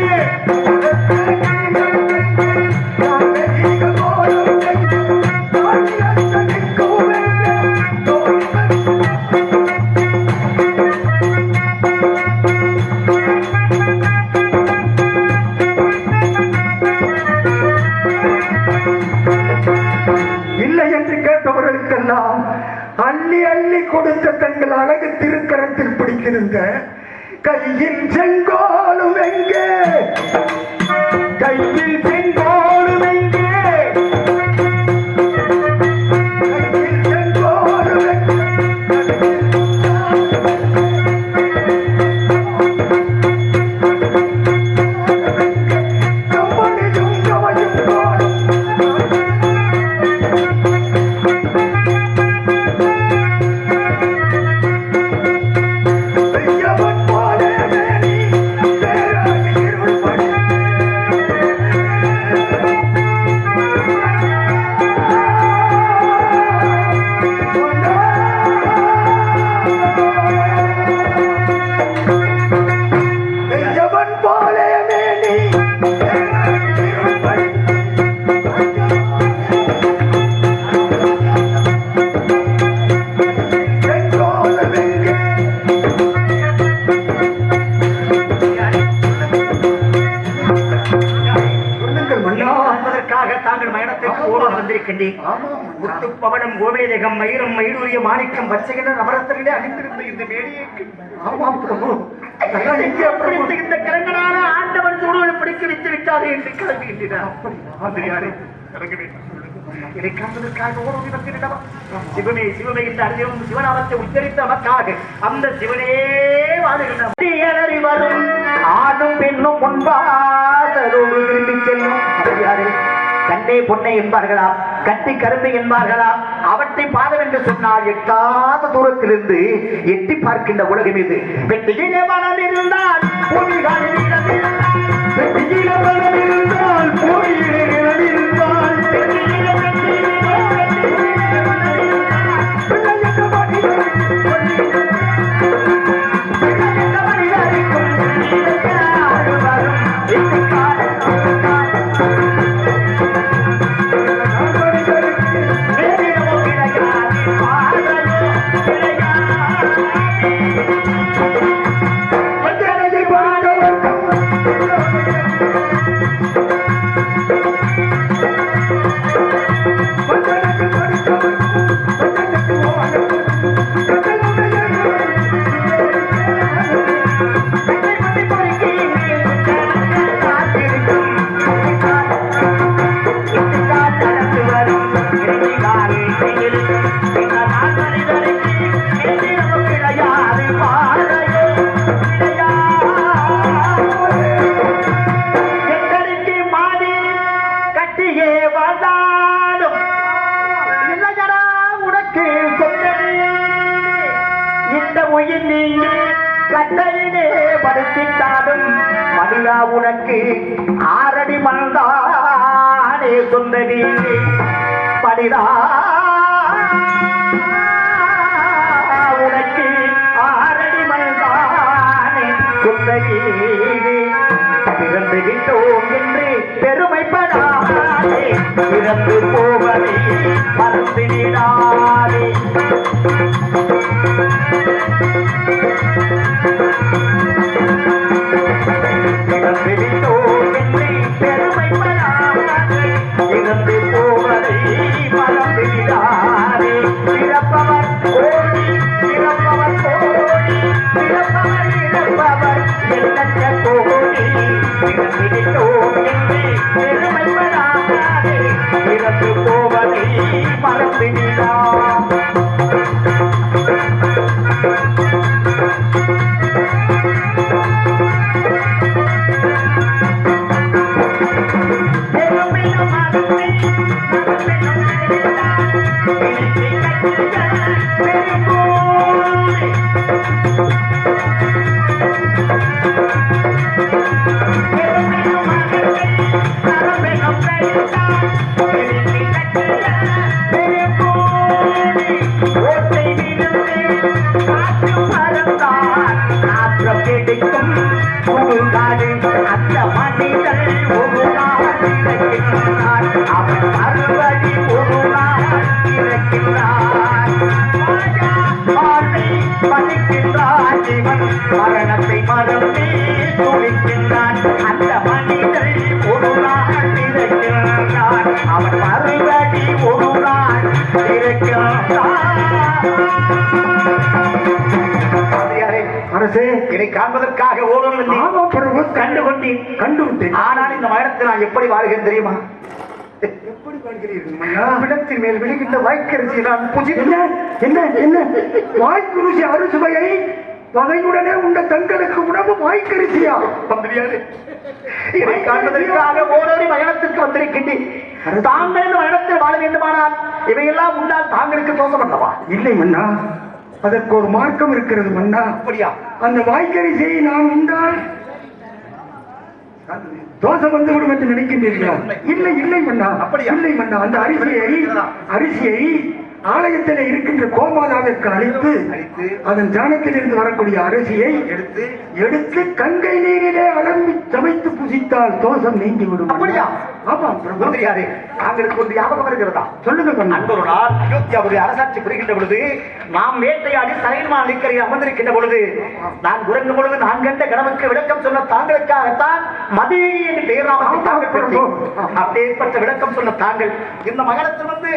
இல்லை என்று கேட்டவர்களுக்கெல்லாம் அள்ளி அள்ளி கொடுத்த தங்கள் அழகு திருக்கரத்தில் பிடித்திருந்த கையில் செங்கோலும் எங்கே? கையில் செங்கோலும் எங்கே? கையில் செங்கோலும் எங்கே? பவனம் கோவேதகம் மயிரம் மயிலுரிய மாணிக்கம் வச்சகன நவரத்திலே அணிந்திருந்த இந்த மேடையைக்கு இந்த கிழங்கனான ஆண்டவன் சூழலை பிடிக்க வைத்து விட்டாரே என்று கிளம்புகின்றனர். சிவமே சிவமே இந்த அறிவும் சிவநாமத்தை உச்சரித்த நமக்காக அந்த சிவனே வாழ்கின்ற வரும் ஆணும் பெண்ணும் முன்பாதரோடு விரும்பி செல்லும் கண்ணே பொன்னை என்பார்களா, கட்டி கரும்பு என்பார்களா, அவற்றை பாதம் என்று சொன்னால் எட்டாத தூரத்திலிருந்து எட்டி பார்க்கின்ற உலகம் இது. வெற்றியிலே மனம் இருந்தால் பூமிகளில் இடம் இருந்தால், வெற்றியிலே மனம் இருந்தால் பூமியிலே இடம் இருந்தால், வெற்றியிலே மனிதருக்கும் படுத்திட்டாலும் மனிதா உனக்கு ஆரடி மனதானே சொந்த வீடு மனிதா உனக்கு ஆரடி மனதானே சொந்த வீடு பிறந்து விட்டோம் என்று பெருமைப்படாதே பிறந்து போவதை மறந்துவிடாதே பிறந்து விட்டோம் என்று பெருமைப்படாதே பிறந்து போவதை மறந்துவிடாதே பிறப்பவர் கோடி பிறப்பவர் கோடி பிறப்பவர் இறப்பவர் எண்ணற்ற கோடி பிறந்து விட்டோம் என்று பெருமைப்படாதே பிறந்து போவதை மறந்துவிடாதே கிடைக்கும் புதுகாடு அந்த மனிதன் ஒரு நாள் இறக்கிறான் அவன் மறுபடி ஒரு நாள் இறக்கிறான் படிக்கின்றான் இவன் மரணத்தை மறந்தே துடிக்கின்றான் அந்த மனிதன் ஒரு நாள் இறக்கிறான் அவன் மறுபடி ஒரு நாள் இறக்கிறான் அரசே, இதை காண்பதற்காக ஓடுவதில்லை. கண்டுவிட்டேன். ஆனால் இந்த மரணத்தில் நான் எப்படி வாழ்கிறேன் தெரியுமா? எப்படி வாழ்கிறீர்கள்? விடத்தின் மேல் விழுகின்ற வாய்க்கரிசி நான் என்ன என்ன வாய்க்குருசி அறுசுவையை பகையுடனே உண்ட தங்களுக்கு உணவு வாய்க்கரிசியா? முடியாது. இதை காண்பதற்காக ஓடோடி மரணத்திற்கு வந்திருக்கின்றேன். தாங்கள் இந்த மரணத்தில் வாழ வேண்டுமானால் இவையெல்லாம் உண்டால் தாங்களுக்கு தோஷம் பண்ணவா? இல்லை மன்னா, அதற்கு ஒரு மார்க்கம் இருக்கிறது மன்னா. அப்படியா? அந்த வாய்க்கரிசியை நான் உண்டால் தோசை வந்துவிடும் என்று நினைக்கின்றீர்களா? இல்லை இல்லை மன்னா, அப்படியா? இல்லை மன்னா. அந்த அரிசியை ஆலயத்தில் இருக்கின்ற கோமாதாவிற்கு அழைத்து அதன் ஜானத்தில் இருந்து வரக்கூடிய அரிசியை எடுத்து கங்கை நீரிலே அலம்பி சமைத்து புசித்தால் தோஷம் நீங்கிவிடும். அப்படியா? ஆமாம் பிரபு. தாங்களுக்கு ஒரு ஞாபகம் இருக்கிறதா? சொல்லுங்க. அன்பொரு நாள் அயோத்தியாவுடைய அரசாட்சி புரிகின்ற பொழுது நாம் வேட்டையாடி சரையல்மான் நிற்கிற அமர்ந்திருக்கின்ற பொழுது நான் உறங்கும் பொழுது நான் கண்ட கனவுக்கு விளக்கம் சொன்ன தாங்களுக்காகத்தான் மதி என்று பெயராமத்தை தாங்கள் பெற்றோம். அப்பேற்பட்ட விளக்கம் சொன்ன தாங்கள் இந்த மகனத்தில் வந்து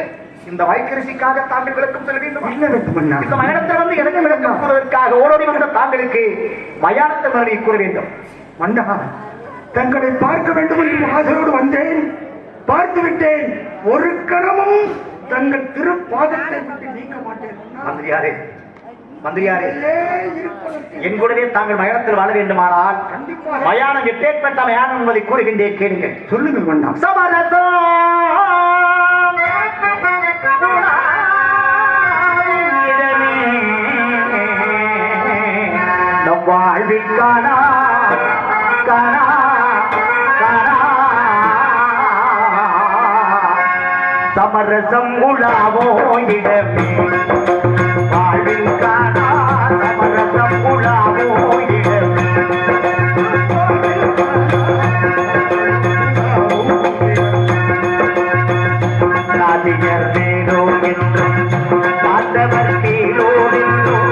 இந்த வாய்க்கரிசிக்காக தாங்கள் விளக்கம் சொல்ல வேண்டும். இந்த மகனத்தில் வந்து எனக்கு விளக்கம் கூறுவதற்காக ஓடோடி வந்த தாங்களுக்கு மயானத்தை மறுபடி கூற வேண்டும். மன்னா, தங்களை பார்க்க வேண்டும் என்று ஆசையோடு வந்தேன், பார்த்து விட்டேன். ஒரு கணமும் தங்கள் திருப்பாதத்தை விட்டு நீங்க மாட்டேன். மந்திரியாரே, மந்திரியாரே, என் கூடவே தாங்கள் மயானத்தில் வாழ வேண்டுமானால் மயானம் எப்பேற்பட்ட மயானம் என்பதை கூறுகின்றேன், கேளுங்கள். சொல்லுங்கள் மன்னா. சமரசம் நம் வாழ்வில் காணா காணா காணா சமரசம் உலாவோ இடமே வாழ்வில் காணா சமரசம் உலாவோ இடமே நாதியர் வேலோ என்றும் பார்த்தவர் கீழோ என்றும்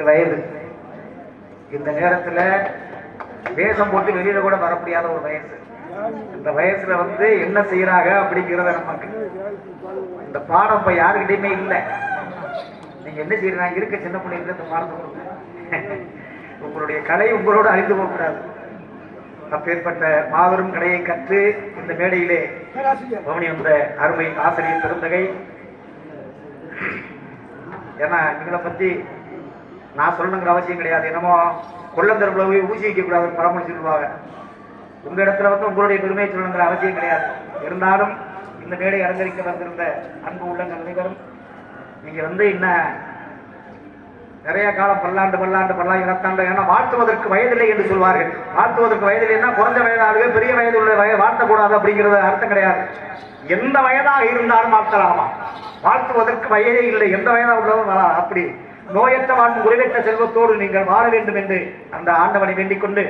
வயது. இந்த நேரத்துல வேஷம் போட்டு வெளியில கூட வர முடியாத ஒரு வயசு. இந்த வயசுல என்ன செய்யறாங்க அப்படிங்கிறத நமக்கு இந்த பாடம் இப்ப யாருக்கிட்டையுமே இல்லை. நீங்க என்ன செய்யறாங்க இருக்க சின்ன பிள்ளைங்க இந்த பாடத்தை கொடுங்க. உங்களுடைய கலை உங்களோடு அழிந்து போகக்கூடாது. அப்பேற்பட்ட மாபெரும் கலையை கற்று இந்த மேடையிலே பவனி வந்த அருமை ஆசிரியர் பெருந்தகை. ஏன்னா இவங்களை பத்தி நான் சொல்லணுங்கிற அவசியம் கிடையாது. என்னமோ கொல்லந்தரப்புல போய் ஊசி வைக்க கூடாதுன்னு பரமொழி சொல்லுவாங்க. உங்க இடத்துல உங்களுடைய பெருமையை சொல்லணுங்கிற அவசியம் கிடையாது. இருந்தாலும் இந்த மேடை அலங்கரிக்க வந்திருந்த அன்பு உள்ளங்கள் அனைவரும் நீங்க இன்னும் நிறைய காலம் பல்லாண்டு இனத்தாண்டு. ஏன்னா வாழ்த்துவதற்கு வயதில்லை என்று சொல்வார்கள். வாழ்த்துவதற்கு வயதில்லைன்னா குறைஞ்ச வயதாகவே பெரிய வயது உள்ள வாழ்த்தக்கூடாது அப்படிங்கிறது அர்த்தம் கிடையாது. எந்த வயதாக இருந்தாலும் வாழ்த்தலாமா? வாழ்த்துவதற்கு வயதே இல்லை. எந்த வயதாக உள்ளதும் வரலாம். அப்படி நோயற்ற வாழ்வு குறைவற்ற செல்வத்தோடு நீங்கள் வாழ வேண்டும் என்று அந்த ஆண்டவனை வேண்டிக் கொண்டு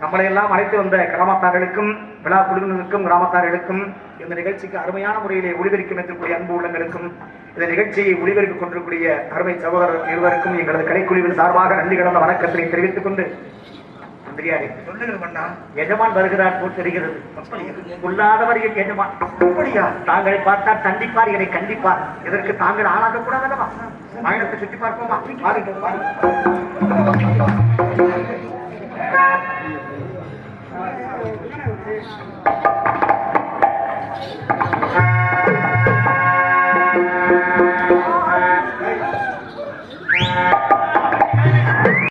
நம்மளை எல்லாம் அழைத்து வந்த கிராமத்தார்களுக்கும் விழா குழுவினருக்கும் கிராமத்தார்களுக்கும் இந்த நிகழ்ச்சிக்கு அருமையான முறையிலே ஒளிபெருக்கும் இருக்கக்கூடிய அன்பு உள்ளங்களுக்கும் இந்த நிகழ்ச்சியை ஒளிபெருக்கிக் கொண்டிருக்கூடிய அருமை சகோதரர் இருவருக்கும் எங்களது கலைக்குழுவின் சார்பாக நன்றி கடந்த வணக்கத்தினை தெரிவித்துக் கொண்டு எஜமான் வருகிறார் போல் தெரிகிறது. உள்ளாதவர்கள் எஜமான் தாங்களை பார்த்தால் தண்டிப்பார், என்னை கண்டிப்பார். இதற்கு தாங்கள் ஆளாக கூடாதல்லவா? பயணத்தை சுற்றி பார்ப்போமா? பாருங்கள்.